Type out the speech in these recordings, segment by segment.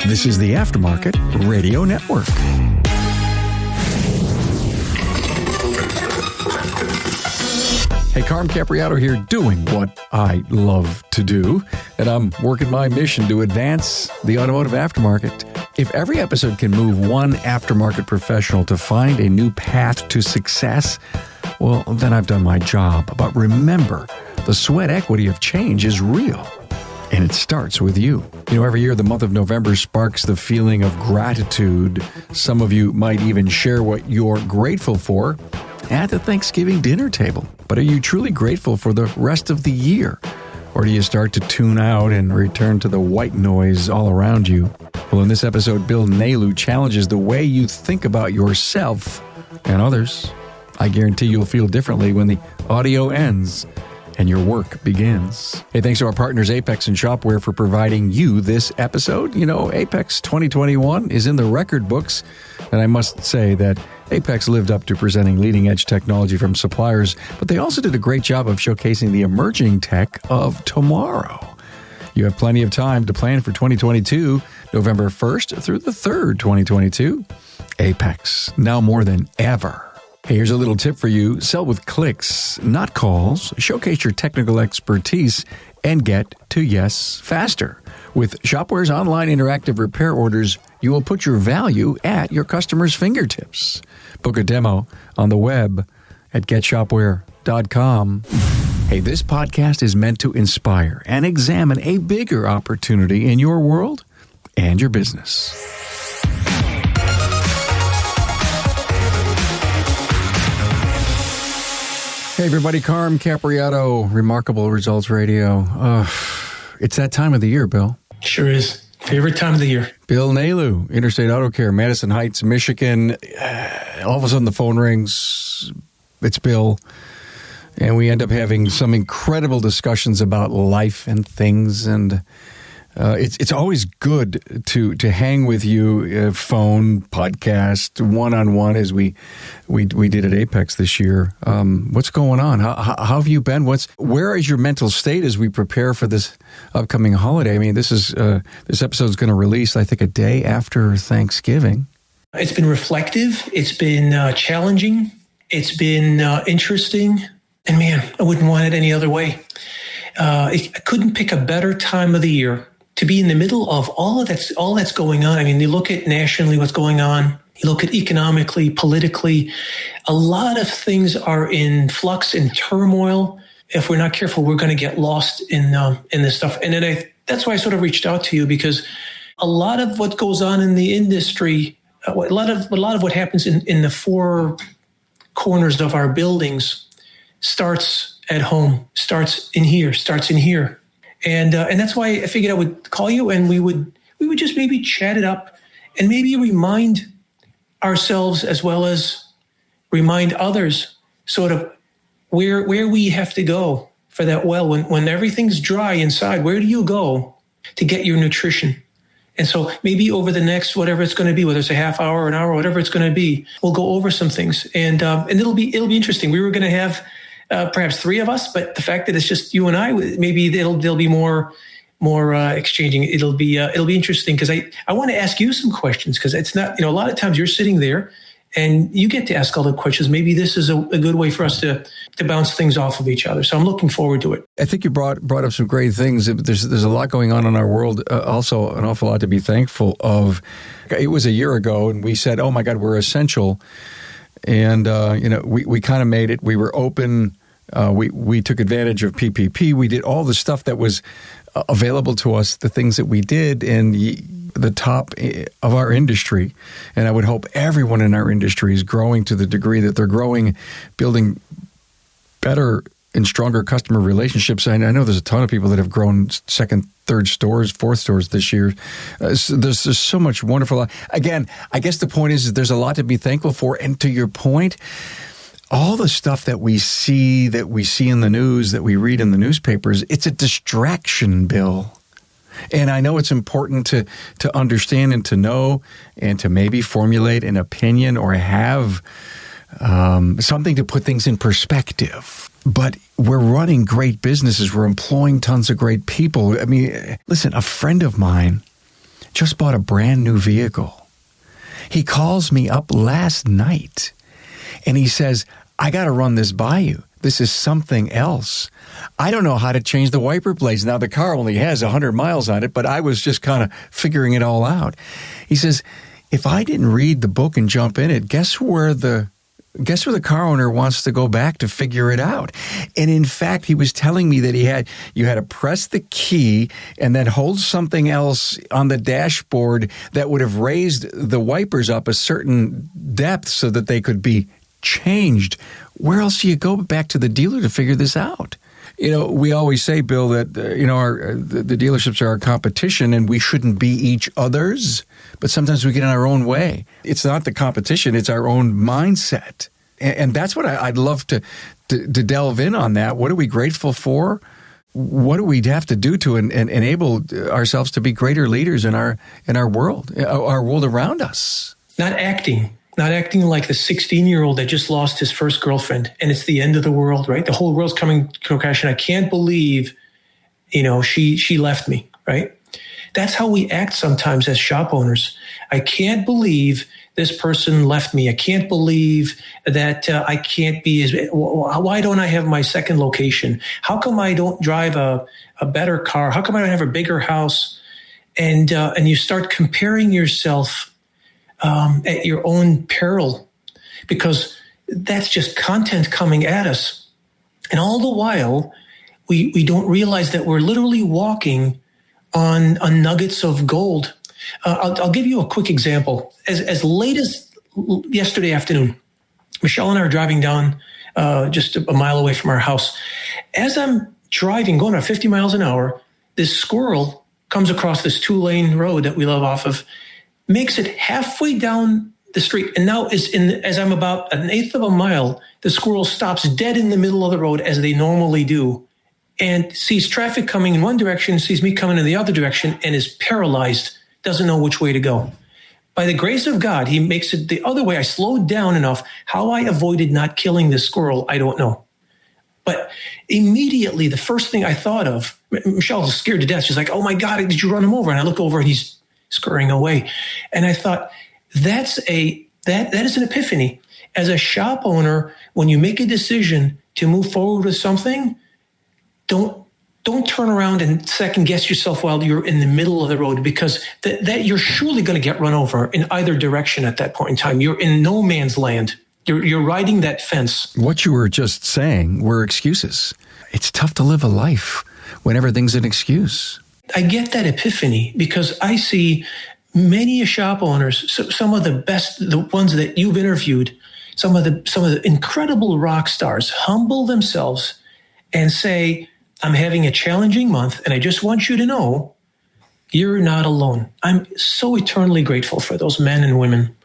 This is the Aftermarket Radio Network. Hey, Carm Capriato here, doing what I love to do, and I'm working my mission to advance the automotive aftermarket. If every episode can move one aftermarket professional to find a new path to success, well, then I've done my job. But remember, the sweat equity of change is real, and it starts with you. You know, every year the month of November sparks the feeling of gratitude. Some of you might even share what you're grateful for at the Thanksgiving dinner table. But are you truly grateful for the rest of the year? Or do you start to tune out and return to the white noise all around you? Well, in this episode, Bill Nalu challenges the way you think about yourself and others. I guarantee you'll feel differently when the audio ends and your work begins. Hey, thanks to our partners Apex and Shopware for providing you this episode. You know, Apex 2021 is in the record books, and I must say that Apex lived up to presenting leading-edge technology from suppliers, but they also did a great job of showcasing the emerging tech of tomorrow. You have plenty of time to plan for 2022, November 1st through the 3rd, 2022. Apex, now more than ever. Hey, here's a little tip for you. Sell with clicks, not calls. Showcase your technical expertise and get to yes faster. With Shopware's online interactive repair orders, you will put your value at your customer's fingertips. Book a demo on the web at getshopware.com. Hey, this podcast is meant to inspire and examine a bigger opportunity in your world and your business. Hey, everybody. Carm Capriato, Remarkable Results Radio. It's that time of the year, Bill. Sure is. Favorite time of the year. Bill Nalu, Interstate Auto Care, Madison Heights, Michigan. All of a sudden the phone rings. It's Bill. And we end up having some incredible discussions about life and things. And it's always good to hang with you, phone, podcast, one-on-one, as we did at Apex this year. What's going on? How have you been? Where is your mental state as we prepare for this upcoming holiday? I mean, this episode is going to release, I think, a day after Thanksgiving. It's been reflective. It's been challenging. It's been interesting. And man, I wouldn't want it any other way. I couldn't pick a better time of the year to be in the middle of all that's going on. I mean, you look at nationally what's going on. You look at economically, politically. A lot of things are in flux and turmoil. If we're not careful, we're going to get lost in this stuff. And then that's why I sort of reached out to you, because a lot of what goes on in the industry, a lot of what happens in the four corners of our buildings starts at home, starts in here. And that's why I figured I would call you, and we would just maybe chat it up and maybe remind ourselves as well as remind others sort of where we have to go for that well. When everything's dry inside, where do you go to get your nutrition? And so maybe over the next, whatever it's going to be, whether it's a half hour or an hour, whatever it's going to be, we'll go over some things, and it'll be interesting. We were going to have perhaps three of us, but the fact that it's just you and I, maybe there'll be more exchanging. It'll be interesting, because I want to ask you some questions, because it's not, a lot of times you're sitting there and you get to ask all the questions. Maybe this is a good way for us to bounce things off of each other. So I'm looking forward to it. I think you brought up some great things. There's a lot going on in our world. Also, an awful lot to be thankful of. It was a year ago, and we said, "Oh my God, we're essential." And, we kind of made it. We were open. We took advantage of PPP. We did all the stuff that was available to us, the things that we did in the top of our industry. And I would hope everyone in our industry is growing to the degree that they're growing, building better and stronger customer relationships. I know there's a ton of people that have grown second, third stores, fourth stores this year. So there's so much wonderful. Again, I guess the point is there's a lot to be thankful for. And to your point, all the stuff that we see in the news, that we read in the newspapers, it's a distraction, Bill. And I know it's important to understand and to know and to maybe formulate an opinion or have something to put things in perspective. But we're running great businesses. We're employing tons of great people. I mean, listen, a friend of mine just bought a brand new vehicle. He calls me up last night and he says, I got to run this by you. This is something else. I don't know how to change the wiper blades. Now, the car only has 100 miles on it, but I was just kind of figuring it all out. He says, if I didn't read the book and jump in it, guess where the car owner wants to go back to figure it out? And in fact, he was telling me that you had to press the key and then hold something else on the dashboard that would have raised the wipers up a certain depth so that they could be changed. Where else do you go back to the dealer to figure this out? You know, we always say, Bill, that, the dealerships are our competition and we shouldn't be each other's, but sometimes we get in our own way. It's not the competition, it's our own mindset. And that's what I'd love to delve in on that. What are we grateful for? What do we have to do to enable ourselves to be greater leaders in our world around us? Not acting like the 16-year-old that just lost his first girlfriend and it's the end of the world, right? The whole world's coming to a crash and I can't believe, she left me, right? That's how we act sometimes as shop owners. I can't believe this person left me. I can't believe that I can't be why don't I have my second location? How come I don't drive a better car? How come I don't have a bigger house? And you start comparing yourself at your own peril, because that's just content coming at us. And all the while, we don't realize that we're literally walking on nuggets of gold. I'll give you a quick example. As late as yesterday afternoon, Michelle and I are driving down just a mile away from our house. As I'm driving, going at 50 miles an hour, this squirrel comes across this 2-lane road that we live off of, makes it halfway down the street. And now as I'm about 1/8 of a mile, the squirrel stops dead in the middle of the road as they normally do and sees traffic coming in one direction, sees me coming in the other direction and is paralyzed, doesn't know which way to go. By the grace of God, he makes it the other way. I slowed down enough. How I avoided not killing this squirrel, I don't know. But immediately, the first thing I thought of, Michelle was scared to death. She's like, oh my God, did you run him over? And I look over and he's scurrying away. And I thought, that is an epiphany. As a shop owner, when you make a decision to move forward with something, don't turn around and second guess yourself while you're in the middle of the road, because that you're surely going to get run over in either direction at that point in time. You're in no man's land. You're riding that fence. What you were just saying were excuses. It's tough to live a life when everything's an excuse. I get that epiphany because I see many shop owners, some of the best, the ones that you've interviewed, some of the incredible rock stars humble themselves and say, I'm having a challenging month, and I just want you to know you're not alone. I'm so eternally grateful for those men and women,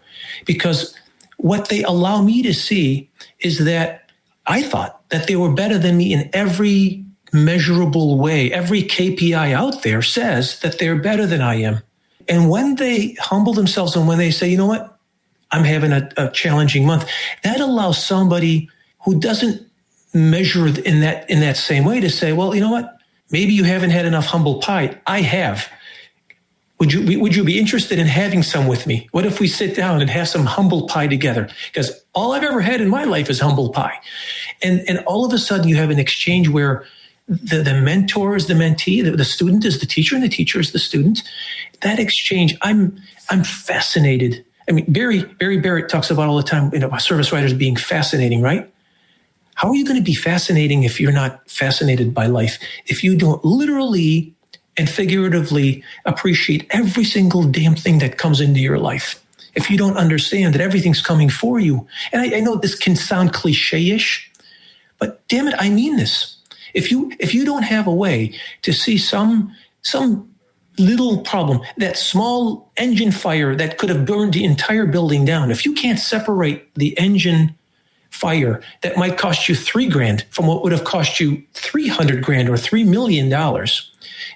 because what they allow me to see is that I thought that they were better than me in every measurable way. Every KPI out there says that they're better than I am. And when they humble themselves and when they say, you know what, I'm having a challenging month, that allows somebody who doesn't measure in that same way to say, well, you know what, maybe you haven't had enough humble pie. I have. Would you be interested in having some with me? What if we sit down and have some humble pie together? Because all I've ever had in my life is humble pie. And all of a sudden you have an exchange where the mentor is the mentee, the student is the teacher, and the teacher is the student. That exchange, I'm fascinated. I mean, Barry Barrett talks about all the time, about service writers being fascinating, right? How are you going to be fascinating if you're not fascinated by life? If you don't literally and figuratively appreciate every single damn thing that comes into your life. If you don't understand that everything's coming for you. And I know this can sound cliche-ish, but damn it, I mean this. If you don't have a way to see some little problem, that small engine fire that could have burned the entire building down, if you can't separate the engine fire that might cost you $3,000 from what would have cost you $300,000 or $3 million.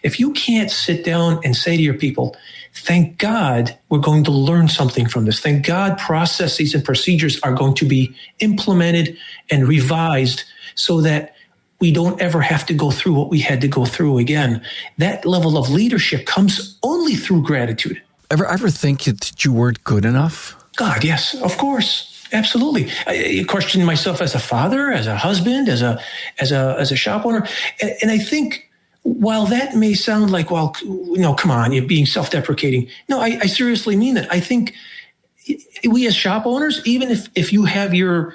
If you can't sit down and say to your people, thank God we're going to learn something from this. Thank God processes and procedures are going to be implemented and revised so that we don't ever have to go through what we had to go through again. That level of leadership comes only through gratitude. Ever think that you weren't good enough? God, yes, of course. Absolutely. I question myself as a father, as a husband, as a shop owner. And I think while that may sound like, well, come on, you're being self-deprecating. No, I seriously mean that. I think we as shop owners, even if you have your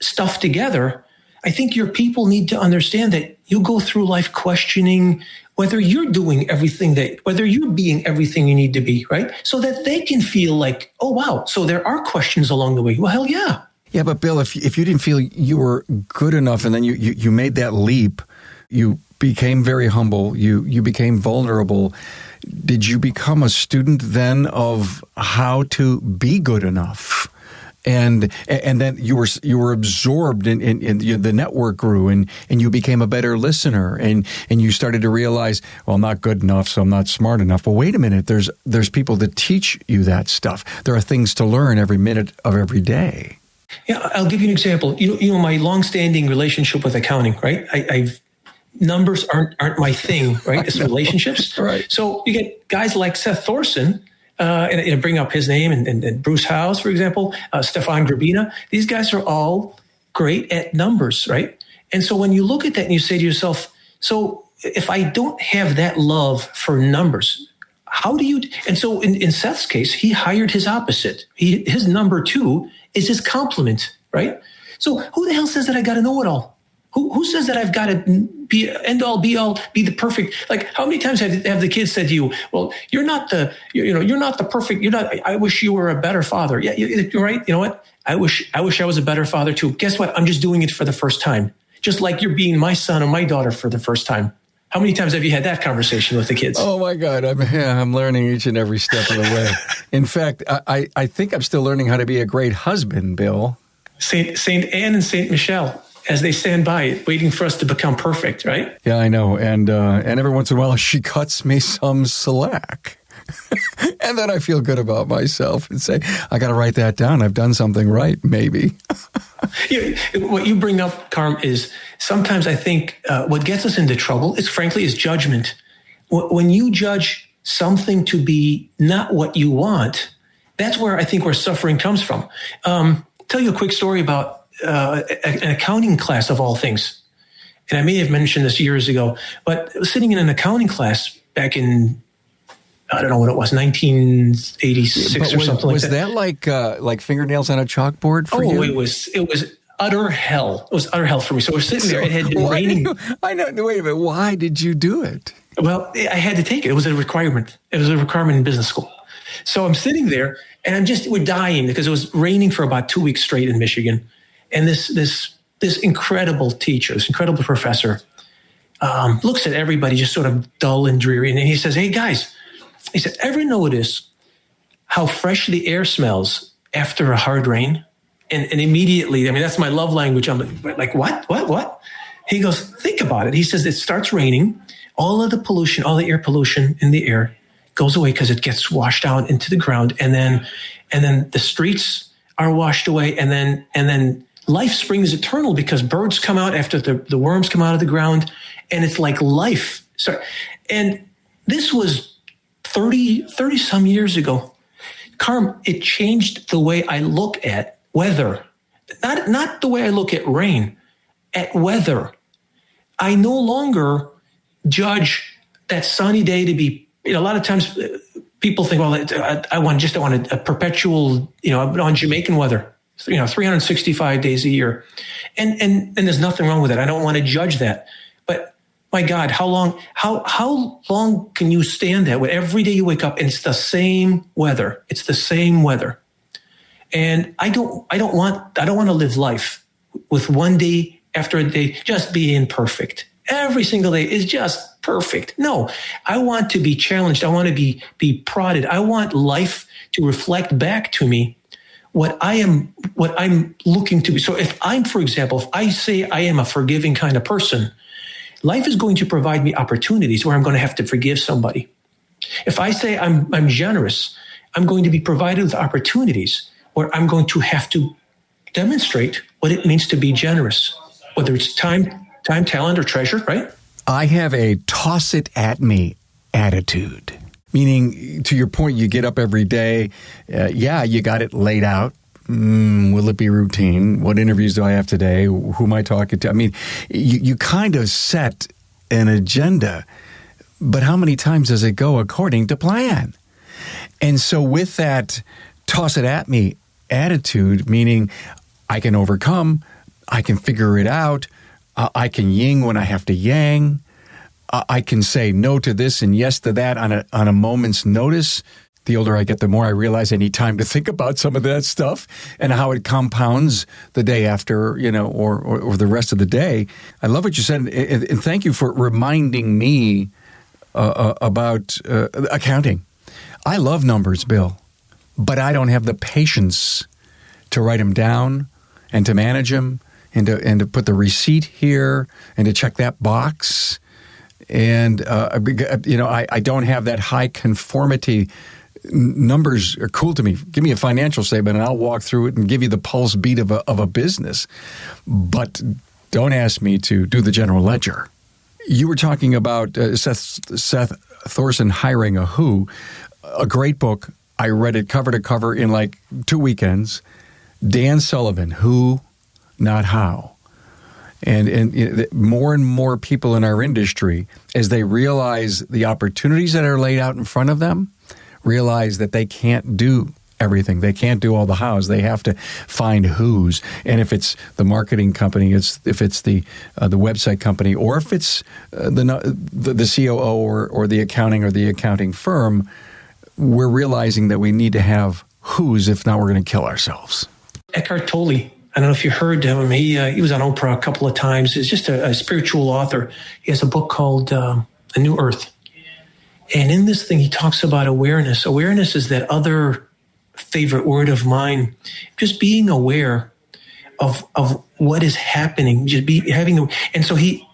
stuff together, I think your people need to understand that you go through life questioning whether you're doing everything whether you're being everything you need to be, right? So that they can feel like, oh, wow, so there are questions along the way. Well, hell yeah. Yeah, but Bill, if you didn't feel you were good enough and then you made that leap, you became very humble, you became vulnerable. Did you become a student then of how to be good enough? And then you were absorbed in the network grew and you became a better listener and you started to realize, well, I'm not good enough, so I'm not smart enough. Well, wait a minute. There's people that teach you that stuff. There are things to learn every minute of every day. Yeah, I'll give you an example. You know my longstanding relationship with accounting, right? Numbers aren't my thing, right? It's relationships. Right. So you get guys like Seth Thorson. And bring up his name and Bruce Howes, for example, Stefan Grabina. These guys are all great at numbers, right? And so when you look at that and you say to yourself, so if I don't have that love for numbers, how do you? And so in Seth's case, he hired his opposite. His number 2 is his complement, right? So who the hell says that I got to know it all? Who says that I've got to be end all be all, be the perfect? Like how many times have the kids said to you, well, you're not the perfect, I wish you were a better father. Yeah, you're right. You know what? I wish I was a better father too. Guess what? I'm just doing it for the first time. Just like you're being my son or my daughter for the first time. How many times have you had that conversation with the kids? Oh my God. I'm learning each and every step of the way. In fact, I think I'm still learning how to be a great husband, Bill. Saint Anne and Saint Michelle, as they stand by, waiting for us to become perfect, right? Yeah, I know. And every once in a while, she cuts me some slack. And then I feel good about myself and say, I got to write that down. I've done something right, maybe. What you bring up, Carm, is sometimes I think what gets us into trouble is judgment. When you judge something to be not what you want, that's where I think where suffering comes from. Tell you a quick story about an accounting class of all things. And I may have mentioned this years ago, but I was sitting in an accounting class back in, I don't know what it was, 1986 or something like that. Was that like fingernails on a chalkboard for you? It was utter hell. It was utter hell for me. So we're sitting there. It had been raining. I know. Wait a minute. Why did you do it? Well, I had to take it. It was a requirement. It was a requirement in business school. So I'm sitting there and we're dying because it was raining for about 2 weeks straight in Michigan. And this incredible teacher, this incredible professor, looks at everybody just sort of dull and dreary. And he says, hey, guys, he said, ever notice how fresh the air smells after a hard rain? And immediately, I mean, that's my love language. I'm like, what? He goes, think about it. He says, it starts raining. All of the pollution, all the air pollution in the air goes away because it gets washed out into the ground. And then the streets are washed away. And then life springs eternal because birds come out after the worms come out of the ground. And it's like life. And this was 30 some years ago. Carm, it changed the way I look at weather. Not the way I look at rain, at weather. I no longer judge that sunny day to be, a lot of times people think, well, I want a perpetual, on Jamaican weather, 365 days a year. And there's nothing wrong with it. I don't want to judge that. But my God, how long can you stand that when every day you wake up and it's the same weather? It's the same weather. And I don't want to live life with one day after a day just being perfect. Every single day is just perfect. No, I want to be challenged. I want to be prodded. I want life to reflect back to me what I'm looking to be. So if I'm, for example, if I say I am a forgiving kind of person, life is going to provide me opportunities where I'm going to have to forgive somebody. If I say I'm generous, I'm going to be provided with opportunities where I'm going to have to demonstrate what it means to be generous, whether it's time, talent, or treasure, right? I have a toss it at me attitude, meaning, to your point, you get up every day. You got it laid out. Will it be routine? What interviews do I have today? Who am I talking to? I mean, you kind of set an agenda, but how many times does it go according to plan? And so with that toss it at me attitude, meaning I can overcome, I can figure it out, I can yin when I have to yang, I can say no to this and yes to that on a moment's notice. The older I get, the more I realize I need time to think about some of that stuff and how it compounds the day after, or the rest of the day. I love what you said, and thank you for reminding me about accounting. I love numbers, Bill, but I don't have the patience to write them down and to manage them and to put the receipt here and to check that box. And, I don't have that high conformity. Numbers are cool to me. Give me a financial statement and I'll walk through it and give you the pulse beat of a business. But don't ask me to do the general ledger. You were talking about Seth Thorson Hiring a Who, a great book. I read it cover to cover in like 2 weekends. Dan Sullivan, Who, Not How. And more and more people in our industry, as they realize the opportunities that are laid out in front of them, realize that they can't do everything. They can't do all the hows. They have to find who's. And if it's the marketing company, if it's the website company, or if it's the COO or the accounting or the accounting firm, we're realizing that we need to have who's. If not, we're going to kill ourselves. Eckhart Tolle. I don't know if you heard of him. He was on Oprah a couple of times. He's just a spiritual author. He has a book called A New Earth. And in this thing, he talks about awareness. Awareness is that other favorite word of mine, just being aware of what is happening, and so he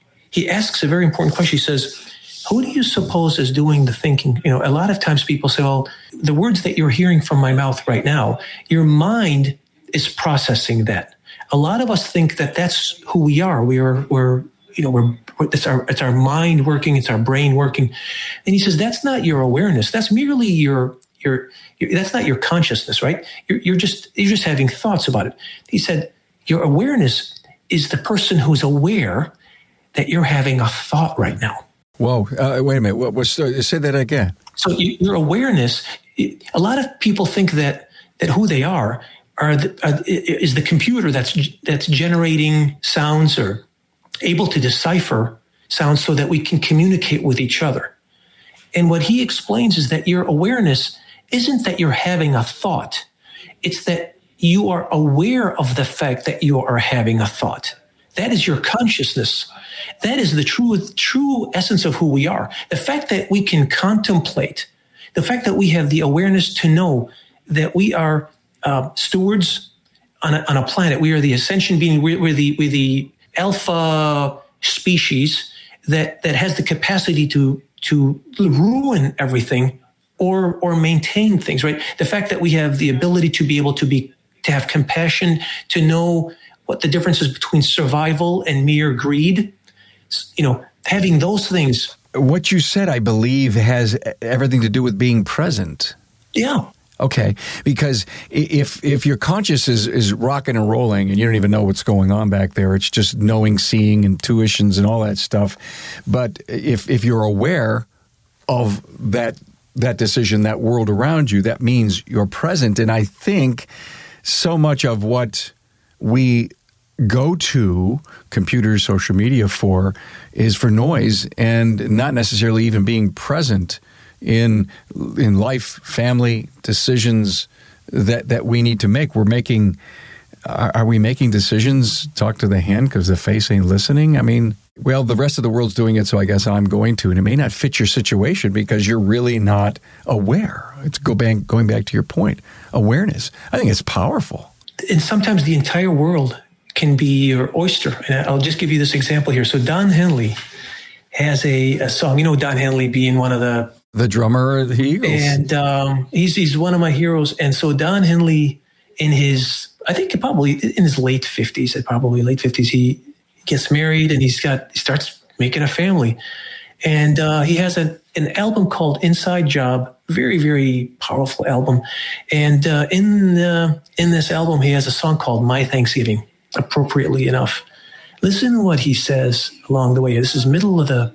asks a very important question. He says, who do you suppose is doing the thinking? A lot of times people say, well, the words that you're hearing from my mouth right now, your mind is processing that. A lot of us think that that's who we are. It's our mind working, it's our brain working. And he says, that's not your awareness. That's merely your that's not your consciousness, right? You're just having thoughts about it. He said, your awareness is the person who's aware that you're having a thought right now. Whoa, wait a minute. Say that again. So your awareness, a lot of people think that who they are is the computer that's generating sounds or able to decipher sounds so that we can communicate with each other. And what he explains is that your awareness isn't that you're having a thought. It's that you are aware of the fact that you are having a thought. That is your consciousness. That is the true essence of who we are. The fact that we can contemplate, the fact that we have the awareness to know that we are stewards on a planet. We are the ascension being. We're the alpha species that has the capacity to ruin everything or maintain things, right? The fact that we have the ability to be able to have compassion, to know what the difference is between survival and mere greed, having those things. What you said, I believe, has everything to do with being present. Yeah. Okay, because if your conscious is rocking and rolling and you don't even know what's going on back there, it's just knowing, seeing, intuitions and all that stuff. But if you're aware of that decision, that world around you, that means you're present. And I think so much of what we go to computers, social media for is for noise and not necessarily even being present in life, family, decisions that we need to make. Are we making decisions? Talk to the hand because the face ain't listening? I mean, well, the rest of the world's doing it, so I guess I'm going to. And it may not fit your situation because you're really not aware. It's going back to your point, awareness. I think it's powerful. And sometimes the entire world can be your oyster. And I'll just give you this example here. So Don Henley has a song. You know, Don Henley being one of the drummer of the Eagles. And he's one of my heroes. And so Don Henley, in his, I think probably in his late 50s, he gets married and he starts making a family. And he has an album called Inside Job, very, very powerful album. And in this album, he has a song called My Thanksgiving, appropriately enough. Listen to what he says along the way. This is middle of the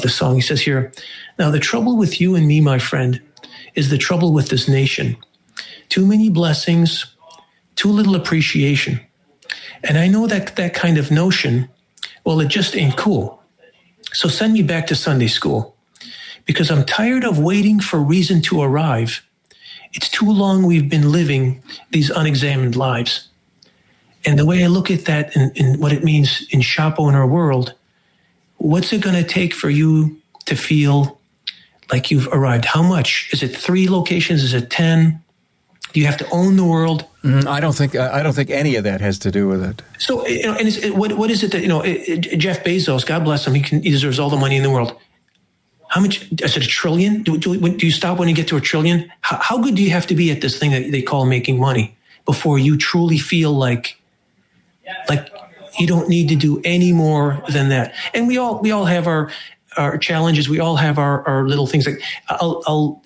song. He says here, "Now the trouble with you and me, my friend, is the trouble with this nation. Too many blessings, too little appreciation. And I know that kind of notion, well, it just ain't cool. So send me back to Sunday school, because I'm tired of waiting for reason to arrive. It's too long we've been living these unexamined lives." And the way I look at that and what it means in shop owner world, what's it going to take for you to feel like you've arrived? How much? Is it 3 locations? Is it 10? Do you have to own the world? I don't think any of that has to do with it. So, and what is it that, Jeff Bezos, God bless him, he deserves all the money in the world. How much? Is it $1 trillion? Do you stop when you get to $1 trillion? How good do you have to be at this thing that they call making money before you truly feel like you don't need to do any more than that? And we all have our challenges. We all have our little things. Like I'll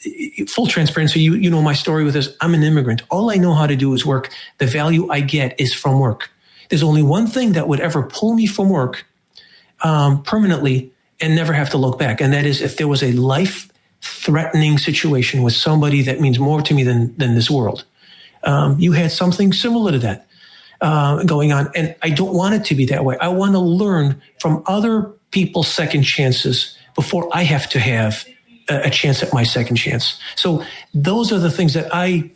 full transparency. You know my story with this. I'm an immigrant. All I know how to do is work. The value I get is from work. There's only one thing that would ever pull me from work permanently and never have to look back. And that is if there was a life-threatening situation with somebody that means more to me than this world. You had something similar to that going on. And I don't want it to be that way. I want to learn from other people's second chances before I have to have a chance at my second chance. So those are the things that I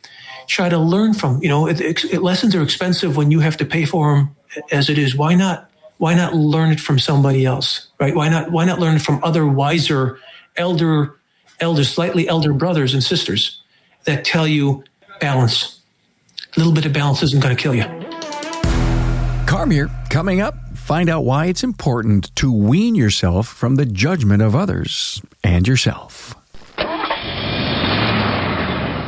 try to learn from. Lessons are expensive when you have to pay for them as it is. Why not learn it from somebody else, right? Why not learn it from other wiser, slightly elder brothers and sisters that tell you balance. A little bit of balance isn't going to kill you. Carm here. Coming up, find out why it's important to wean yourself from the judgment of others and yourself.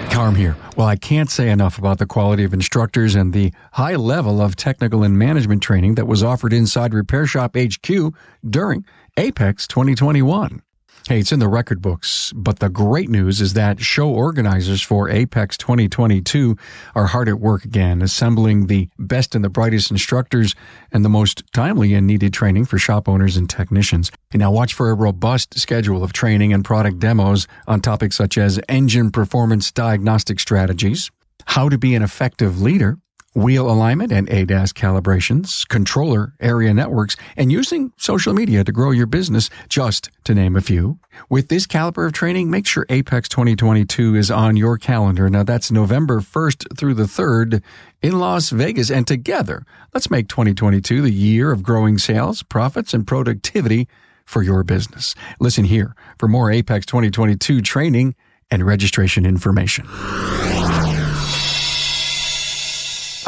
Carm here. Well, I can't say enough about the quality of instructors and the high level of technical and management training that was offered inside Repair Shop HQ during Apex 2021. Hey, it's in the record books, but the great news is that show organizers for Apex 2022 are hard at work again, assembling the best and the brightest instructors and the most timely and needed training for shop owners and technicians. And now watch for a robust schedule of training and product demos on topics such as engine performance diagnostic strategies, how to be an effective leader, wheel alignment and ADAS calibrations, controller area networks, and using social media to grow your business, just to name a few. With this caliber of training, make sure Apex 2022 is on your calendar. Now, that's November 1st through the 3rd in Las Vegas. And together, let's make 2022 the year of growing sales, profits, and productivity for your business. Listen here for more Apex 2022 training and registration information.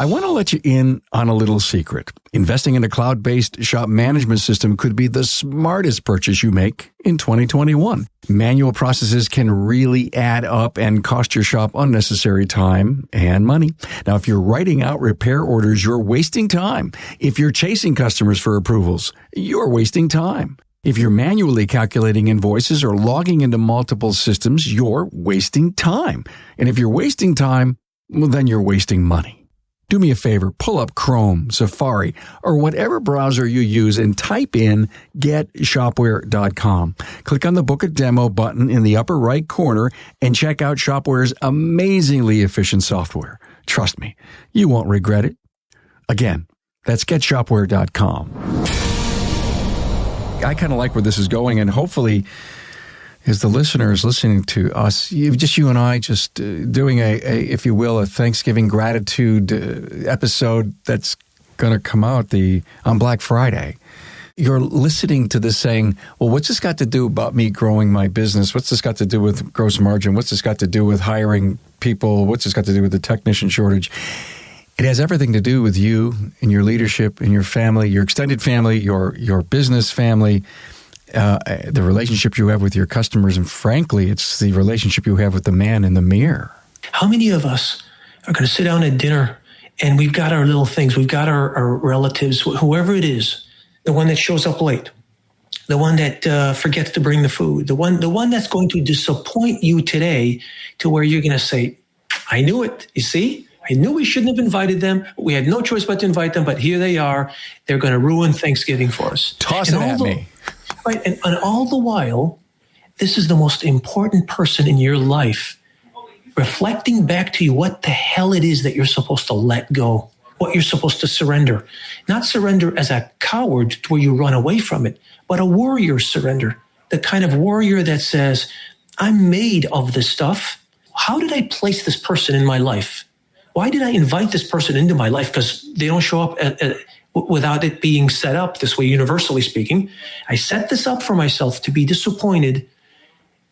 I want to let you in on a little secret. Investing in a cloud-based shop management system could be the smartest purchase you make in 2021. Manual processes can really add up and cost your shop unnecessary time and money. Now, if you're writing out repair orders, you're wasting time. If you're chasing customers for approvals, you're wasting time. If you're manually calculating invoices or logging into multiple systems, you're wasting time. And if you're wasting time, well, then you're wasting money. Do me a favor, pull up Chrome, Safari, or whatever browser you use and type in getshopware.com. Click on the Book a Demo button in the upper right corner and check out Shopware's amazingly efficient software. Trust me, you won't regret it. Again, that's getshopware.com. I kind of like where this is going, and hopefully, as the listeners listening to us, you and I just doing if you will, a Thanksgiving gratitude episode that's going to come out on Black Friday. you're listening to this saying, well, what's this got to do about me growing my business? What's this got to do with gross margin? What's this got to do with hiring people? What's this got to do with the technician shortage? It has everything to do with you and your leadership and your family, your extended family, your business family, the relationship you have with your customers. And frankly, it's the relationship you have with the man in the mirror. How many of us are going to sit down at dinner and we've got our little things, we've got our relatives, whoever it is, the one that shows up late, the one that forgets to bring the food, the one that's going to disappoint you today to where you're going to say, I knew it, you see? I knew we shouldn't have invited them. We had no choice but to invite them, but here they are. They're going to ruin Thanksgiving for us. Toss it at me. Right, and all the while, this is the most important person in your life, reflecting back to you what the hell it is that you're supposed to let go, what you're supposed to surrender. Not surrender as a coward to where you run away from it, but a warrior surrender, the kind of warrior that says, I'm made of this stuff. How did I place this person in my life? Why did I invite this person into my life? Because they don't show up without it being set up this way, universally speaking. I set this up for myself to be disappointed.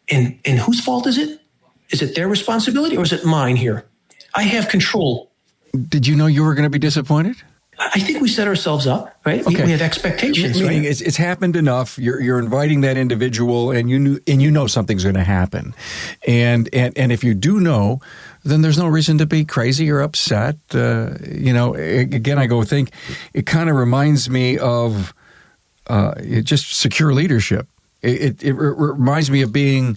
And whose fault is it? Is it their responsibility or is it mine here? I have control. Did you know you were going to be disappointed? I think we set ourselves up, right? Okay. We have expectations. Meaning right? It's happened enough. You're inviting that individual, and you know something's going to happen, and if you do know, then there's no reason to be crazy or upset. Again, I go think it kind of reminds me of just secure leadership. It reminds me of being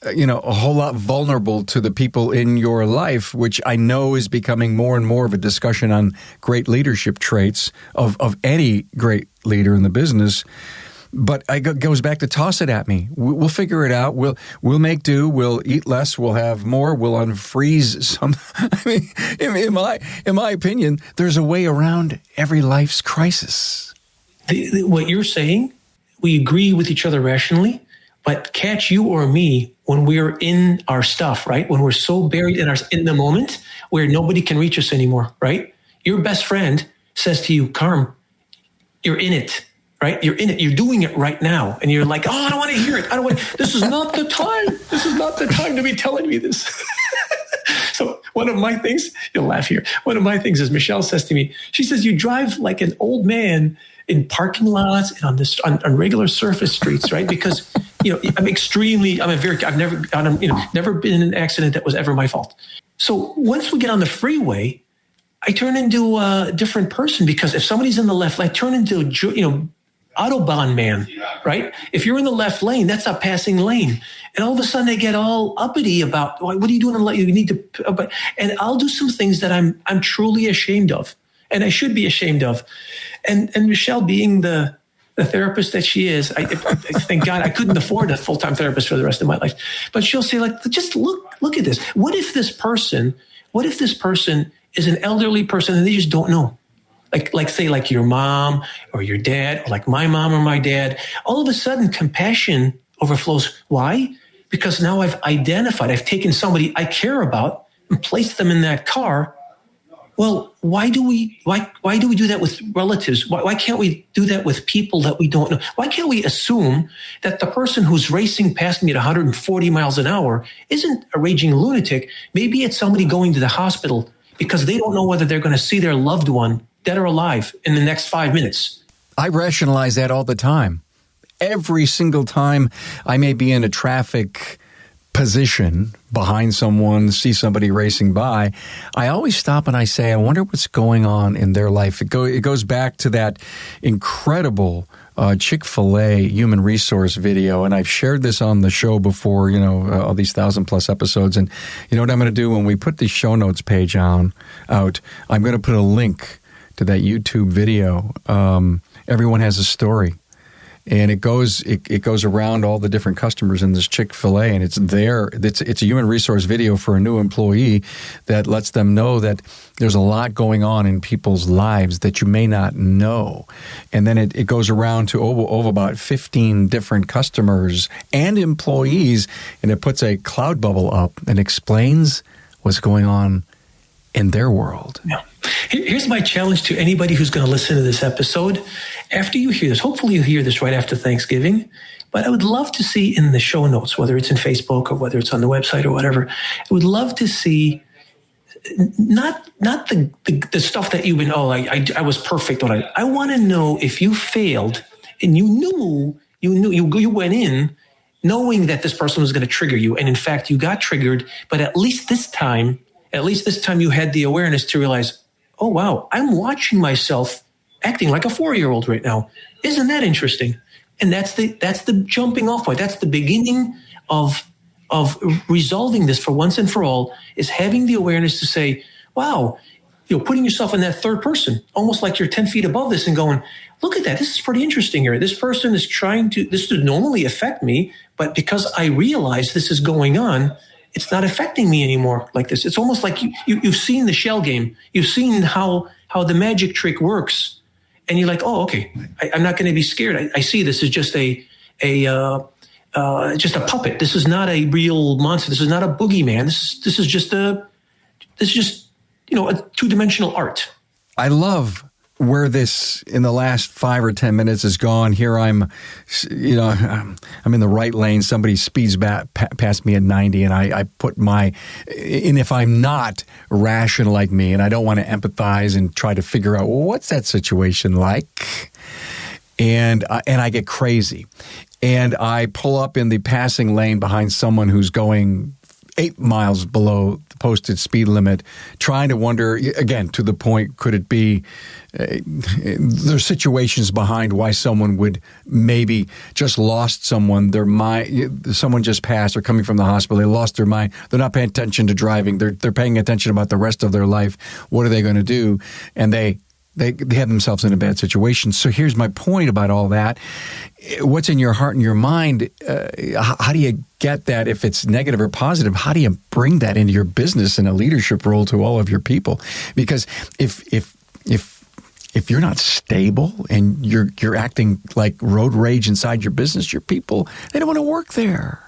a whole lot vulnerable to the people in your life, which I know is becoming more and more of a discussion on great leadership traits of any great leader in the business. But it goes back to toss it at me. We'll figure it out. We'll make do. We'll eat less. We'll have more. We'll unfreeze some. I mean, in my opinion, there's a way around every life's crisis. What you're saying, we agree with each other rationally. But catch you or me when we're in our stuff, right? When we're so buried in the moment where nobody can reach us anymore, right? Your best friend says to you, Carm, you're in it, right? You're in it. You're doing it right now. And you're like, I don't want to hear it. This is not the time. This is not the time to be telling me this. So one of my things, you'll laugh here. One of my things is Michelle says to me, she says, you drive like an old man in parking lots and on regular surface streets, right? Because I've never been in an accident that was ever my fault. So once we get on the freeway, I turn into a different person because if somebody's in the left lane, I turn into Autobahn man, right? If you're in the left lane, that's a passing lane. And all of a sudden they get all uppity about, what are you doing? You need to, and I'll do some things that I'm truly ashamed of. And I should be ashamed of. And Michelle, being the therapist that she is, I thank God I couldn't afford a full-time therapist for the rest of my life. But she'll say, like, just look at this. What if this person is an elderly person and they just don't know? Like your mom or your dad, or like my mom or my dad. All of a sudden, compassion overflows. Why? Because now I've taken somebody I care about and placed them in that car. Well, why do we do that with relatives? Why can't we do that with people that we don't know? Why can't we assume that the person who's racing past me at 140 miles an hour isn't a raging lunatic? Maybe it's somebody going to the hospital because they don't know whether they're going to see their loved one, dead or alive, in the next 5 minutes. I rationalize that all the time. Every single time I may be in a traffic position behind someone, see somebody racing by, I always stop and I say, I wonder what's going on in their life. It goes back to that incredible Chick-fil-A human resource video, and I've shared this on the show before, all these 1,000+ episodes. And you know what I'm going to do when we put the show notes page out? I'm going to put a link to that YouTube video. Everyone has a story. And it goes around all the different customers in this Chick-fil-A, and it's a human resource video for a new employee that lets them know that there's a lot going on in people's lives that you may not know. And then it goes around to over about 15 different customers and employees, and it puts a cloud bubble up and explains what's going on in their world. Yeah. Here's my challenge to anybody who's going to listen to this episode. After you hear this, hopefully you hear this right after Thanksgiving, but I would love to see in the show notes, whether it's in Facebook or whether it's on the website or whatever, I would love to see not the stuff that you've been, I was perfect. I want to know if you failed and you went in knowing that this person was going to trigger you. And in fact, you got triggered, but at least this time you had the awareness to realize, oh, wow, I'm watching myself acting like a 4-year-old right now. Isn't that interesting? And that's the jumping off point. That's the beginning of resolving this for once and for all, is having the awareness to say, wow, putting yourself in that third person, almost like you're 10 feet above this and going, look at that. This is pretty interesting here. This person is this would normally affect me, but because I realize this is going on, it's not affecting me anymore like this. It's almost like you've seen the shell game. You've seen how the magic trick works. And you're like, oh, okay, I'm not going to be scared. I see this is just just a puppet. This is not a real monster. This is not a boogeyman. This is just a two-dimensional art. I love where this in the last 5 or 10 minutes has gone. Here I'm in the right lane. Somebody speeds past me at 90, and I put and if I'm not rational like me, and I don't want to empathize and try to figure out, well, what's that situation like? And I get crazy. And I pull up in the passing lane behind someone who's going 8 miles below the posted speed limit, trying to wonder, again, to the point, could it be there's situations behind why someone would maybe just lost someone, their mind, someone just passed or coming from the hospital, they lost their mind, they're not paying attention to driving, they're paying attention about the rest of their life, what are they going to do? And they have themselves in a bad situation. So here's my point about all that. What's in your heart and your mind? How do you get that, if it's negative or positive? How do you bring that into your business in a leadership role to all of your people? Because if you're not stable and you're acting like road rage inside your business, your people, they don't want to work there.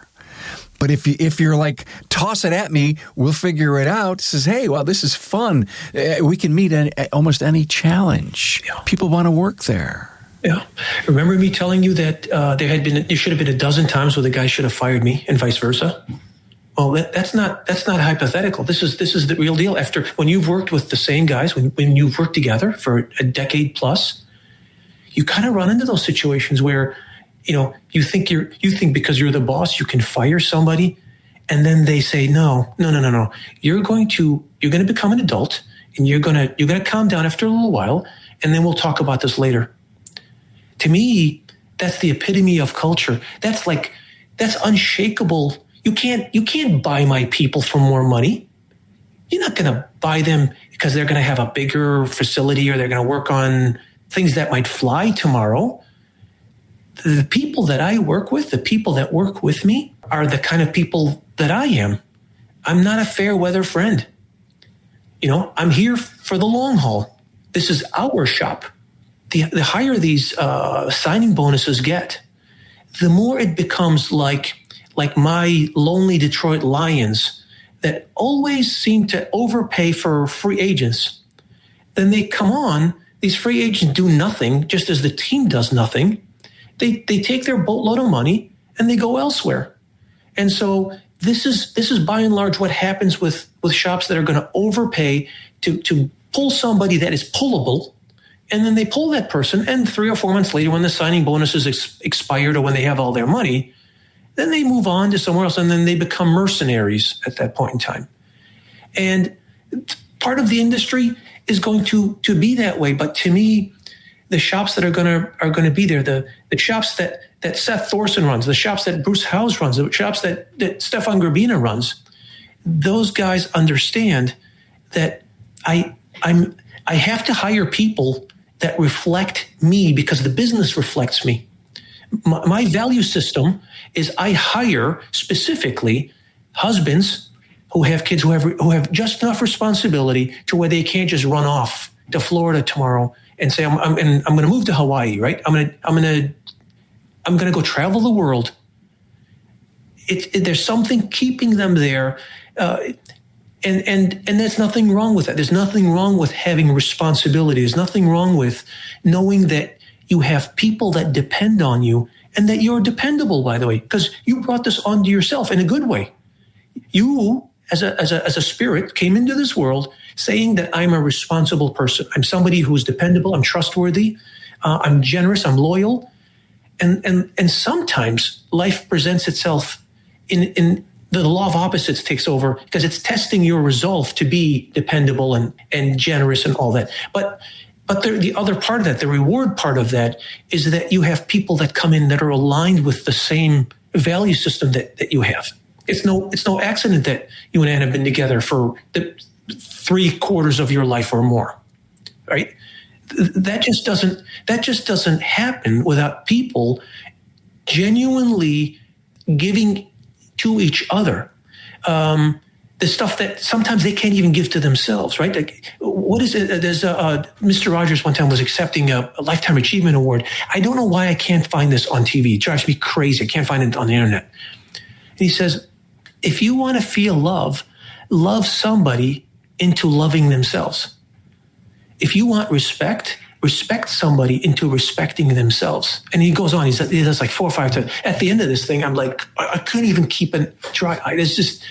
But if you're like, toss it at me, we'll figure it out. Says, hey, well, this is fun. We can meet almost any challenge. Yeah. People want to work there. Yeah. Remember me telling you that there should have been a dozen times where the guy should have fired me and vice versa? Well, that's not hypothetical. This is the real deal. When you've worked with the same guys, when you've worked together for a decade plus, you kind of run into those situations where you think because you're the boss, you can fire somebody, and then they say, no. You're going to become an adult, and you're going to calm down after a little while, and then we'll talk about this later. To me, that's the epitome of culture. That's unshakable. You can't buy my people for more money. You're not going to buy them because they're going to have a bigger facility or they're going to work on things that might fly tomorrow. The people that I work with, the people that work with me, are the kind of people that I am. I'm not a fair weather friend. I'm here for the long haul. This is our shop. The higher these signing bonuses get, the more it becomes like my lonely Detroit Lions that always seem to overpay for free agents. Then they come on, these free agents do nothing, just as the team does nothing. They take their boatload of money and they go elsewhere. And so this is by and large what happens with shops that are going to overpay to pull somebody that is pullable. And then they pull that person, and 3 or 4 months later, when the signing bonus is expired or when they have all their money, then they move on to somewhere else, and then they become mercenaries at that point in time. And part of the industry is going to be that way. But to me, the shops that are going to be there, the shops that Seth Thorson runs, the shops that Bruce Howes runs, the shops that Stefan Grabina runs, those guys understand that I have to hire people that reflect me because the business reflects me. My value system is I hire specifically husbands who have kids who have just enough responsibility to where they can't just run off to Florida tomorrow and say I'm going to move to Hawaii, right? I'm going to go travel the world. There's something keeping them there. And there's nothing wrong with that. There's nothing wrong with having responsibility. There's nothing wrong with knowing that you have people that depend on you and that you're dependable, by the way, because you brought this onto yourself in a good way. You, as a spirit, came into this world saying that I'm a responsible person. I'm somebody who's dependable. I'm trustworthy. I'm generous. I'm loyal. And sometimes life presents itself in the law of opposites takes over because it's testing your resolve to be dependable and generous and all that. But the other part of that, the reward part of that, is that you have people that come in that are aligned with the same value system that you have. It's no accident that you and Ann have been together for the 3/4 of your life or more, right? That just doesn't happen without people genuinely giving to each other the stuff that sometimes they can't even give to themselves, right? Like, what is it? There's Mr. Rogers one time was accepting a Lifetime Achievement Award. I don't know why I can't find this on TV. It drives me crazy. I can't find it on the internet. And he says, if you want to feel love somebody into loving themselves. If you want respect somebody into respecting themselves. And he goes on, he does like 4 or 5 times. At the end of this thing, I'm like, I couldn't even keep a dry eye. It's just,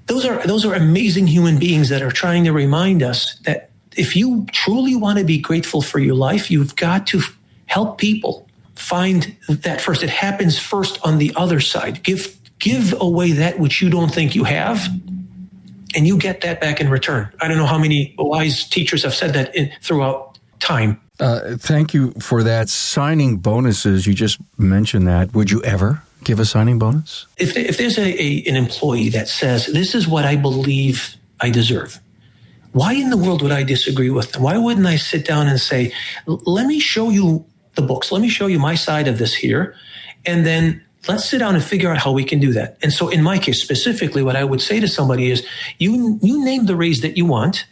those are amazing human beings that are trying to remind us that if you truly want to be grateful for your life, you've got to help people find that first. It happens first on the other side. Give away that which you don't think you have, and you get that back in return. I don't know how many wise teachers have said that throughout time. Thank you for that. Signing bonuses, you just mentioned that. Would you ever give a signing bonus? If there's an employee that says, this is what I believe I deserve, why in the world would I disagree with them? Why wouldn't I sit down and say, let me show you the books. Let me show you my side of this here. And then let's sit down and figure out how we can do that. And so in my case, specifically, what I would say to somebody is, you name the raise that you want,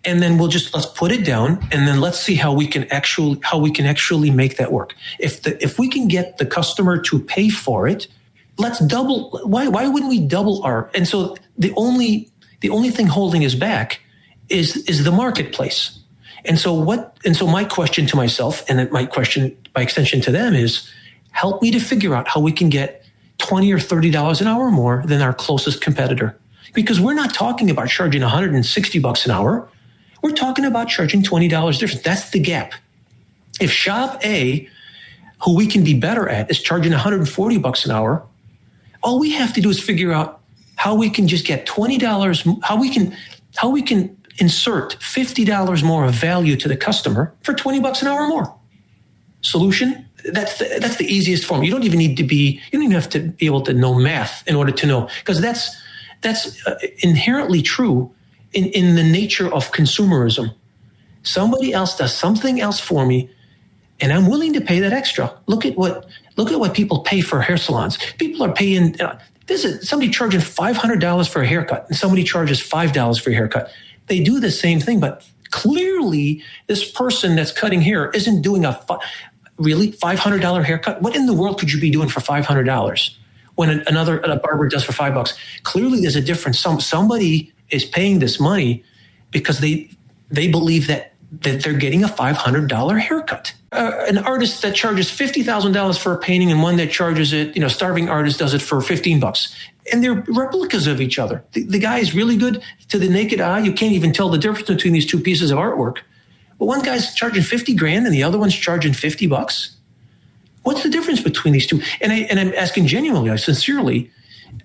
and then let's put it down, and then let's see how we can actually make that work. If we can get the customer to pay for it, let's double. Why wouldn't we double our? And so the only thing holding us back is the marketplace. And so my question to myself, and then my question by extension to them, is help me to figure out how we can get $20 or $30 an hour more than our closest competitor. Because we're not talking about charging $160 an hour. We're talking about charging $20 difference. That's the gap. If shop A, who we can be better at, is charging $140 an hour, all we have to do is figure out how we can just get $20, how we can insert $50 more of value to the customer for $20 an hour more. Solution? That's the easiest form. You don't even have to be able to know math in order to know, because that's inherently true in the nature of consumerism. Somebody else does something else for me, and I'm willing to pay that extra. Look at what people pay for hair salons. People are paying. Somebody charging $500 for a haircut, and somebody charges $5 for a haircut. They do the same thing, but clearly this person that's cutting hair isn't doing a really $500 haircut. What in the world could you be doing for $500 when a barber does for $5? Clearly there's a difference. Somebody is paying this money because they believe that they're getting a $500 haircut. An artist that charges $50,000 for a painting and one that charges it, starving artist does it for $15. And they're replicas of each other. The guy is really good to the naked eye. You can't even tell the difference between these two pieces of artwork. But one guy's charging $50,000 and the other one's charging $50. What's the difference between these two? And I'm asking genuinely, sincerely,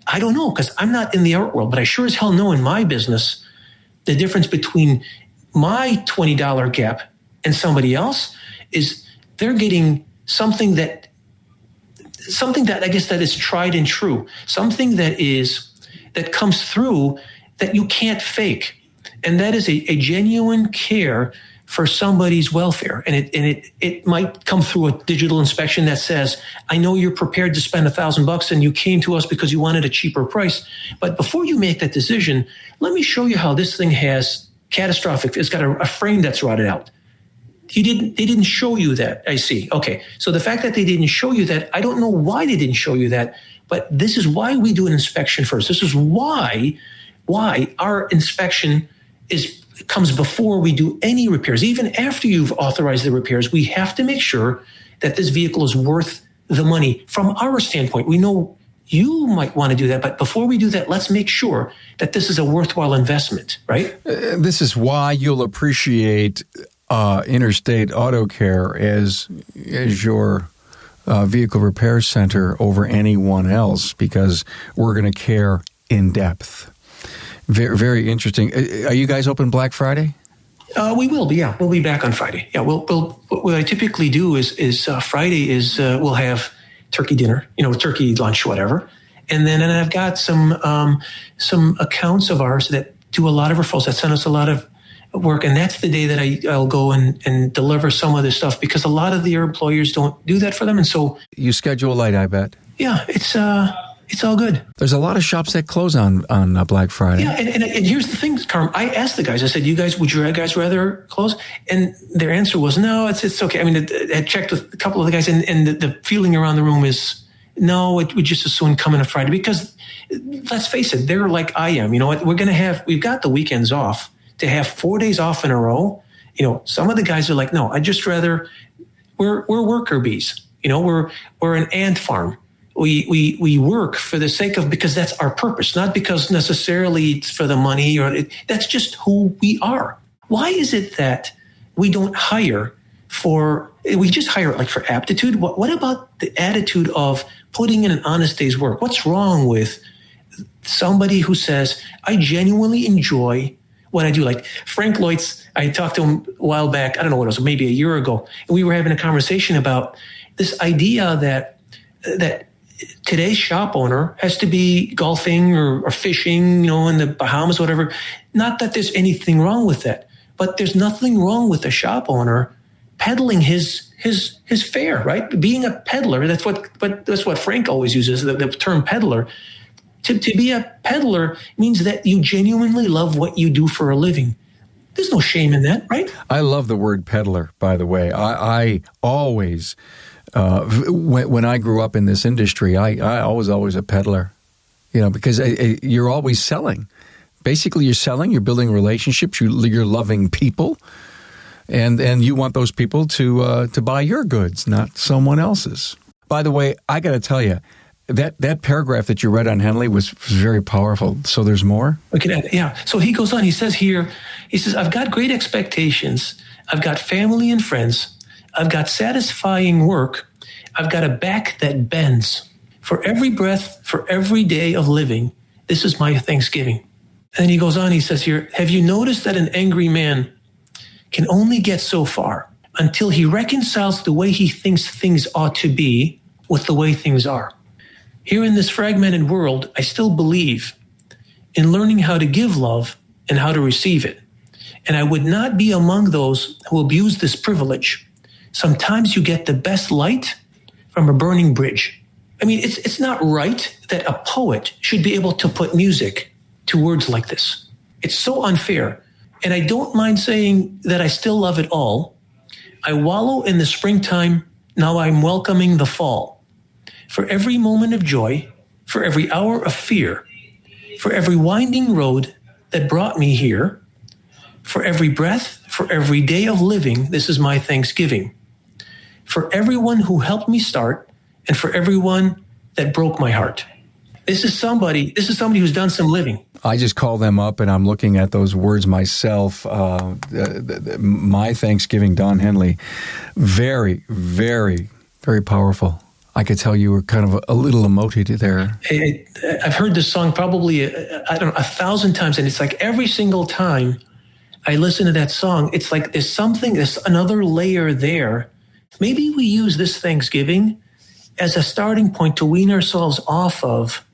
I don't know, because I'm not in the art world, but I sure as hell know in my business the difference between my $20 gap and somebody else is they're getting something that I guess that is tried and true, something that comes through that you can't fake. And that is a genuine care for somebody's welfare. And it might come through a digital inspection that says, I know you're prepared to spend $1,000 and you came to us because you wanted a cheaper price. But before you make that decision, let me show you how this thing has catastrophic. It's got a frame that's rotted out. They didn't show you that. I see. Okay. So the fact that they didn't show you that, I don't know why they didn't show you that, but this is why we do an inspection first. This is why why our inspection comes before we do any repairs. Even after you've authorized the repairs, we have to make sure that this vehicle is worth the money. From our standpoint, we know you might want to do that, but before we do that, let's make sure that this is a worthwhile investment, right? This is why you'll appreciate Interstate Auto Care as your vehicle repair center over anyone else, because we're going to care in depth. Very, very interesting. Are you guys open Black Friday? We will be, yeah. We'll be back on Friday. Yeah, what I typically do is Friday is we'll have turkey dinner, turkey lunch, whatever. And then I've got some accounts of ours that do a lot of referrals, that send us a lot of work. And that's the day that I'll go and deliver some of this stuff, because a lot of their employers don't do that for them. And so you schedule light, I bet. Yeah, it's all good. There's a lot of shops that close on Black Friday. Yeah, and here's the thing, Carm. I asked the guys, I said, would you guys rather close? And their answer was, no, it's okay. I mean, I checked with a couple of the guys, and the feeling around the room is, no, we just as soon come in a Friday, because let's face it, they're like I am. You know what? We've got the weekends off. To have 4 days off in a row, some of the guys are like, no, I just rather, we're worker bees. We're an ant farm. We work for the sake of, because that's our purpose, not because necessarily it's for the money, that's just who we are. Why is it that we don't hire we just hire like for aptitude? What about the attitude of putting in an honest day's work? What's wrong with somebody who says, I genuinely enjoy what I do? Like Frank Leutz, I talked to him a while back, I don't know what it was, maybe a year ago, and we were having a conversation about this idea that today's shop owner has to be golfing or fishing, in the Bahamas, whatever. Not that there's anything wrong with that, but there's nothing wrong with a shop owner peddling his fare, right? Being a peddler, that's what Frank always uses, the term peddler. To be a peddler means that you genuinely love what you do for a living. There's no shame in that, right? I love the word peddler, by the way. I always, when I grew up in this industry, I was always a peddler, because you're always selling. Basically, you're selling, you're building relationships, you're loving people, and you want those people to buy your goods, not someone else's. By the way, I got to tell you, that paragraph that you read on Henley was very powerful. So there's more? Yeah. So he goes on, he says, I've got great expectations. I've got family and friends. I've got satisfying work. I've got a back that bends. For every breath, for every day of living, this is my Thanksgiving. And then he goes on, he says here, have you noticed that an angry man can only get so far until he reconciles the way he thinks things ought to be with the way things are? Here in this fragmented world, I still believe in learning how to give love and how to receive it. And I would not be among those who abuse this privilege. Sometimes you get the best light from a burning bridge. I mean, it's not right that a poet should be able to put music to words like this. It's so unfair. And I don't mind saying that I still love it all. I wallow in the springtime. Now I'm welcoming the fall. For every moment of joy, for every hour of fear, for every winding road that brought me here, for every breath, for every day of living, this is my Thanksgiving. For everyone who helped me start, and for everyone that broke my heart. This is somebody who's done some living. I just call them up, and I'm looking at those words myself. My Thanksgiving, Don Henley. Very, very, very powerful. I could tell you were kind of a little emoted there. I've heard this song probably, 1,000 times, and it's like every single time I listen to that song, it's like there's another layer there. Maybe we use this Thanksgiving as a starting point to wean ourselves off of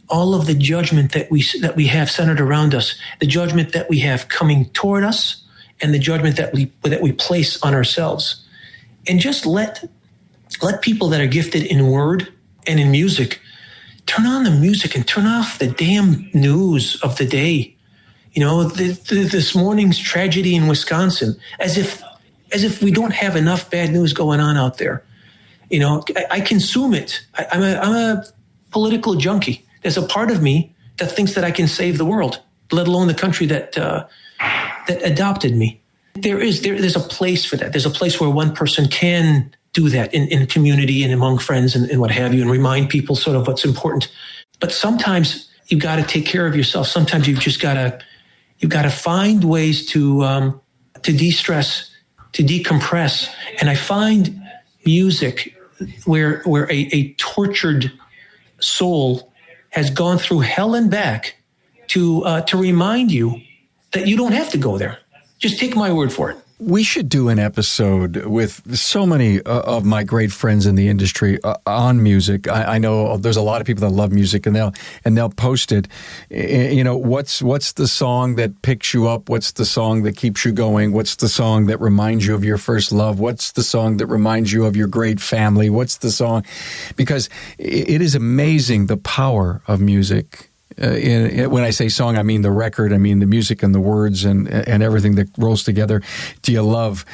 all of the judgment that we have centered around us, the judgment that we have coming toward us, and the judgment that we place on ourselves, and just let people that are gifted in word and in music turn on the music and turn off the damn news of the day. This morning's tragedy in Wisconsin, as if we don't have enough bad news going on out there. I consume it. I'm a political junkie. There's a part of me that thinks that I can save the world. let alone the country that adopted me. There's a place for that. There's a place where one person can do that in a community and among friends and what have you, and remind people sort of what's important. But sometimes you've got to take care of yourself. Sometimes you've got to find ways to de-stress, to decompress. And I find music where a tortured soul has gone through hell and back to remind you that you don't have to go there. Just take my word for it. We should do an episode with so many of my great friends in the industry on music. I know there's a lot of people that love music, and they'll post it. You know, what's the song that picks you up? What's the song that keeps you going? What's the song that reminds you of your first love? What's the song that reminds you of your great family? What's the song? Because it is amazing the power of music. When I say song, I mean the record, I mean the music and the words and everything that rolls together. Do you love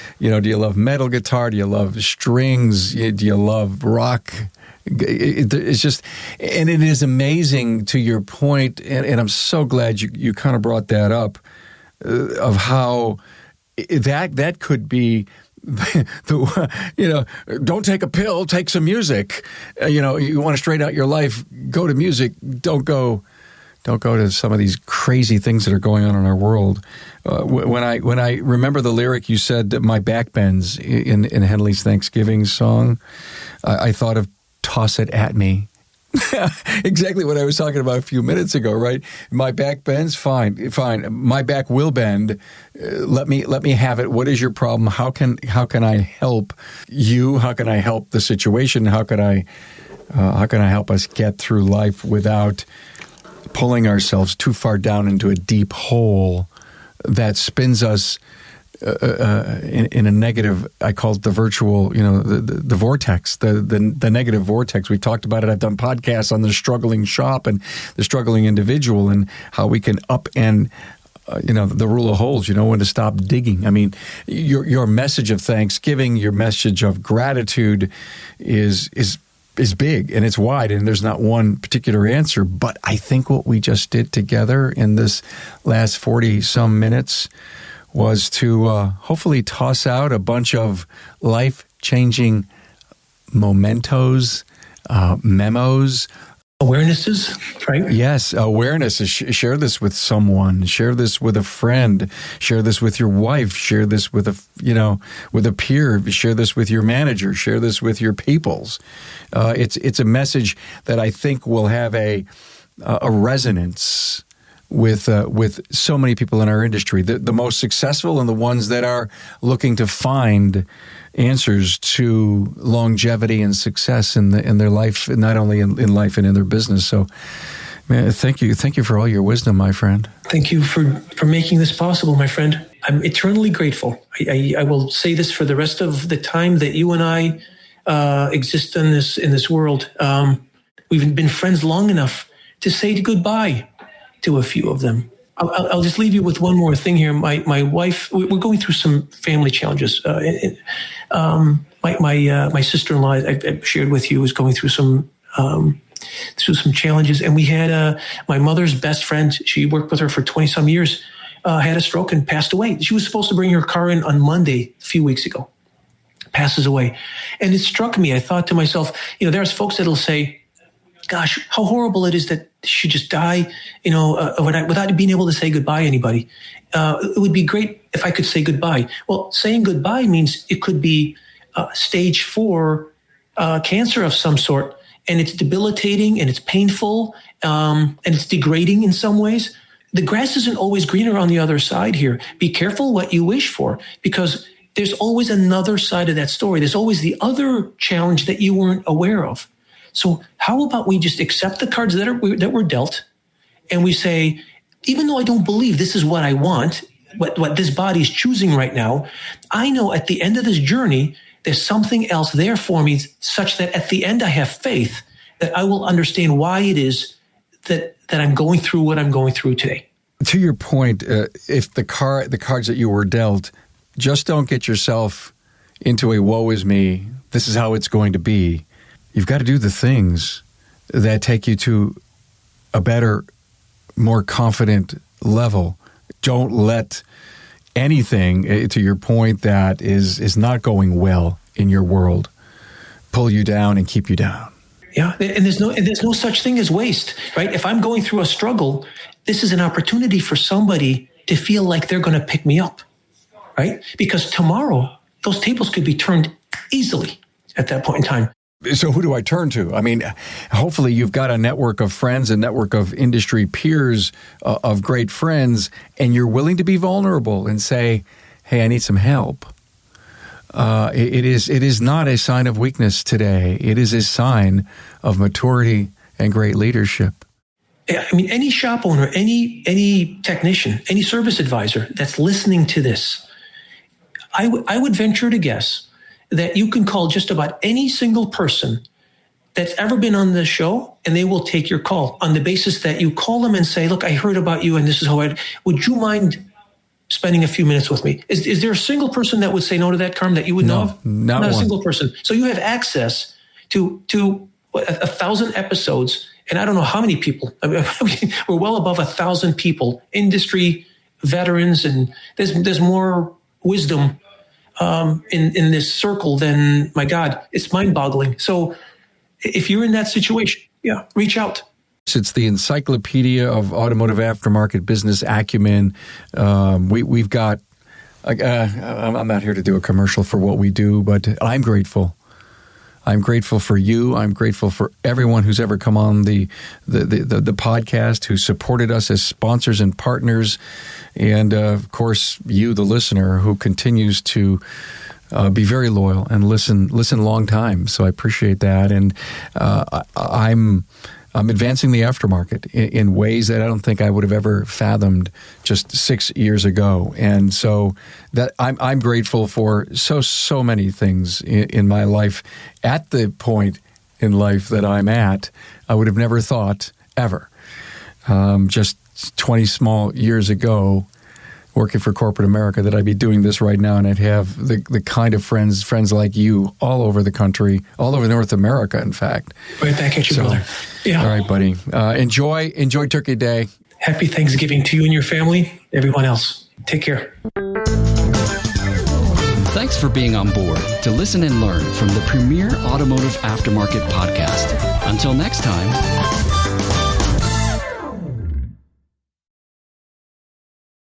metal guitar? Do you love strings? Do you love rock? It's just, and it is amazing to your point, and I'm so glad you kind of brought that up, of how that could be, don't take a pill, take some music. You want to straighten out your life, go to music. Don't go to some of these crazy things that are going on in our world. When I remember the lyric, you said that my back bends in Henley's Thanksgiving song, I thought of "Toss It At Me." Exactly what I was talking about a few minutes ago, right? My back bends, fine. My back will bend. Let me have it. What is your problem? How can I help you? How can I help the situation? How can I help us get through life without pulling ourselves too far down into a deep hole that spins us in a negative? I call it the virtual, the vortex, the negative vortex. We talked about it. I've done podcasts on the struggling shop and the struggling individual and how we can upend the rule of holes, when to stop digging. I mean, your message of thanksgiving, your message of gratitude is big and it's wide, and there's not one particular answer. But I think what we just did together in this last 40-some minutes was to hopefully toss out a bunch of life-changing mementos, memos, awarenesses, right? Yes, awareness. Share this with someone. Share this with a friend. Share this with your wife. Share this with a peer. Share this with your manager. Share this with your peoples. It's a message that I think will have a resonance with so many people in our industry. The most successful and the ones that are looking to find answers to longevity and success in their life, not only in life and in their business. So, man, thank you for all your wisdom, my friend. Thank you for making this possible, my friend. I'm eternally grateful. I will say this for the rest of the time that you and I exist in this world. We've been friends long enough to say goodbye to a few of them. I'll just leave you with one more thing here. My wife, we're going through some family challenges. My sister-in-law, I shared with you, was going through some challenges, and we had my mother's best friend. She worked with her for 20-some years. Had a stroke and passed away. She was supposed to bring her car in on Monday a few weeks ago. Passes away, and it struck me. I thought to myself, there's folks that'll say, "Gosh, how horrible it is that she just die," without being able to say goodbye to anybody. It would be great if I could say goodbye. Well, saying goodbye means it could be stage 4 cancer of some sort, and it's debilitating and it's painful and it's degrading in some ways. The grass isn't always greener on the other side here. Be careful what you wish for, because there's always another side of that story. There's always the other challenge that you weren't aware of. So how about we just accept the cards that we're dealt, and we say, even though I don't believe this is what I want, what this body is choosing right now, I know at the end of this journey, there's something else there for me, such that at the end I have faith that I will understand why it is that I'm going through what I'm going through today. To your point, if the cards that you were dealt, just don't get yourself into a woe is me, this is how it's going to be. You've got to do the things that take you to a better, more confident level. Don't let anything, to your point, that is not going well in your world pull you down and keep you down. Yeah, and there's no such thing as waste, right? If I'm going through a struggle, this is an opportunity for somebody to feel like they're going to pick me up, right? Because tomorrow, those tables could be turned easily at that point in time. So who do I turn to? I mean, hopefully you've got a network of friends, a network of industry peers, of great friends, and you're willing to be vulnerable and say, hey, I need some help. It is not a sign of weakness today. It is a sign of maturity and great leadership. I mean, any shop owner, any technician, any service advisor that's listening to this, I would venture to guess that you can call just about any single person that's ever been on the show, and they will take your call on the basis that you call them and say, look, I heard about you, and this is how would you mind spending a few minutes with me? Is there a single person that would say no to that, Carm, that you would know of? Not a single person. So you have access to 1,000 episodes, and I don't know how many people. I mean, we're well above 1,000 people, industry veterans, and there's more wisdom in this circle than, my God, it's mind-boggling. So if you're in that situation, yeah, reach out. It's the encyclopedia of automotive aftermarket business acumen. We've got, I'm not here to do a commercial for what we do, but I'm grateful. I'm grateful for you. I'm grateful for everyone who's ever come on the podcast, who supported us as sponsors and partners. And, of course, you, the listener, who continues to be very loyal and listen long time. So I appreciate that. And I'm advancing the aftermarket in ways that I don't think I would have ever fathomed just 6 years ago. And so that I'm grateful for so many things in my life. At the point in life that I'm at, I would have never thought ever. Just 20 small years ago, working for corporate America, that I'd be doing this right now, and I'd have the kind of friends like you all over the country, all over North America, in fact. Right back at you, brother. Yeah. All right, buddy. Enjoy Turkey Day. Happy Thanksgiving to you and your family, everyone else. Take care. Thanks for being on board to listen and learn from the premier automotive aftermarket podcast. Until next time.